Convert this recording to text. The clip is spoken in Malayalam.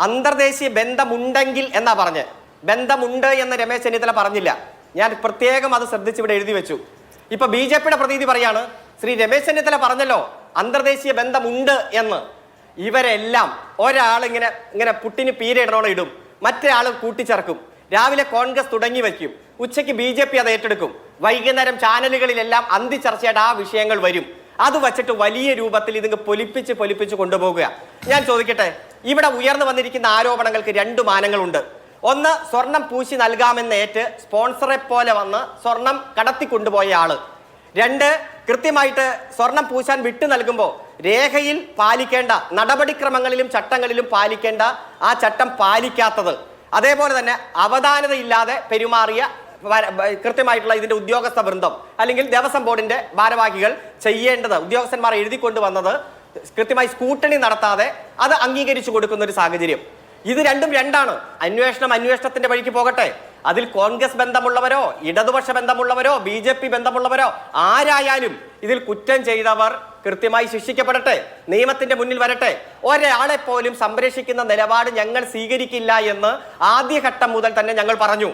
അന്തർദേശീയ ബന്ധമുണ്ടെങ്കിൽ എന്നാ പറഞ്ഞ് ബന്ധമുണ്ട് എന്ന് രമേശ് ചെന്നിത്തല പറഞ്ഞില്ല. ഞാൻ പ്രത്യേകം അത് ശ്രദ്ധിച്ച് ഇവിടെ എഴുതി വെച്ചു. ഇപ്പൊ ബി.ജെ.പിയുടെ പ്രതിനിധി പറയാണ്, ശ്രീ രമേശ് ചെന്നിത്തല പറഞ്ഞല്ലോ അന്തർദേശീയ ബന്ധമുണ്ട് എന്ന്. ഇവരെല്ലാം ഒരാൾ ഇങ്ങനെ ഇങ്ങനെ പുട്ടിന് പീരയിടണോളം ഇടും, മറ്റേ ആൾ കൂട്ടിച്ചേർക്കും. രാവിലെ കോൺഗ്രസ് തുടങ്ങി വയ്ക്കും, ഉച്ചയ്ക്ക് ബി.ജെ.പി അത് ഏറ്റെടുക്കും, വൈകുന്നേരം ചാനലുകളിലെല്ലാം അന്തിച്ചർച്ചയായിട്ട് ആ വിഷയങ്ങൾ വരും. അത് വച്ചിട്ട് വലിയ രൂപത്തിൽ ഇതിങ്ങ് പൊലിപ്പിച്ച് കൊണ്ടുപോകുക. ഞാൻ ചോദിക്കട്ടെ, ഇവിടെ ഉയർന്നു വന്നിരിക്കുന്ന ആരോപണങ്ങൾക്ക് രണ്ട് മാനങ്ങളുണ്ട്. ഒന്ന്, സ്വർണം പൂശി നൽകാമെന്നേറ്റ് സ്പോൺസറെ പോലെ വന്ന് സ്വർണം കടത്തിക്കൊണ്ടുപോയ ആള്. രണ്ട്, കൃത്യമായിട്ട് സ്വർണം പൂശാൻ വിട്ടു നൽകുമ്പോൾ രേഖയിൽ പാലിക്കേണ്ട നടപടിക്രമങ്ങളിലും ചട്ടങ്ങളിലും പാലിക്കേണ്ട ആ ചട്ടം പാലിക്കാത്തത്. അതേപോലെ തന്നെ അവധാനതയില്ലാതെ പെരുമാറിയ കൃത്യമായിട്ടുള്ള ഇതിന്റെ ഉദ്യോഗസ്ഥ വൃന്ദം അല്ലെങ്കിൽ ദേവസ്വം ബോർഡിന്റെ ഭാരവാഹികൾ ചെയ്യേണ്ടത്, ഉദ്യോഗസ്ഥന്മാർ എഴുതിക്കൊണ്ട് വന്നത് കൃത്യമായി സ്കൂട്ടണി നടത്താതെ അത് അംഗീകരിച്ചു കൊടുക്കുന്ന ഒരു സാഹചര്യം. ഇത് രണ്ടും രണ്ടാണ്. അന്വേഷണത്തിന്റെ വഴിക്ക് പോകട്ടെ. അതിൽ കോൺഗ്രസ് ബന്ധമുള്ളവരോ ഇടതുപക്ഷ ബന്ധമുള്ളവരോ ബി.ജെ.പി ബന്ധമുള്ളവരോ ആരായാലും ഇതിൽ കുറ്റം ചെയ്തവർ കൃത്യമായി ശിക്ഷിക്കപ്പെടട്ടെ, നിയമത്തിന്റെ മുന്നിൽ വരട്ടെ. ഒരാളെ പോലും സംരക്ഷിക്കുന്ന നിലപാട് ഞങ്ങൾ സ്വീകരിക്കില്ല എന്ന് ആദ്യഘട്ടം മുതൽ തന്നെ ഞങ്ങൾ പറഞ്ഞു.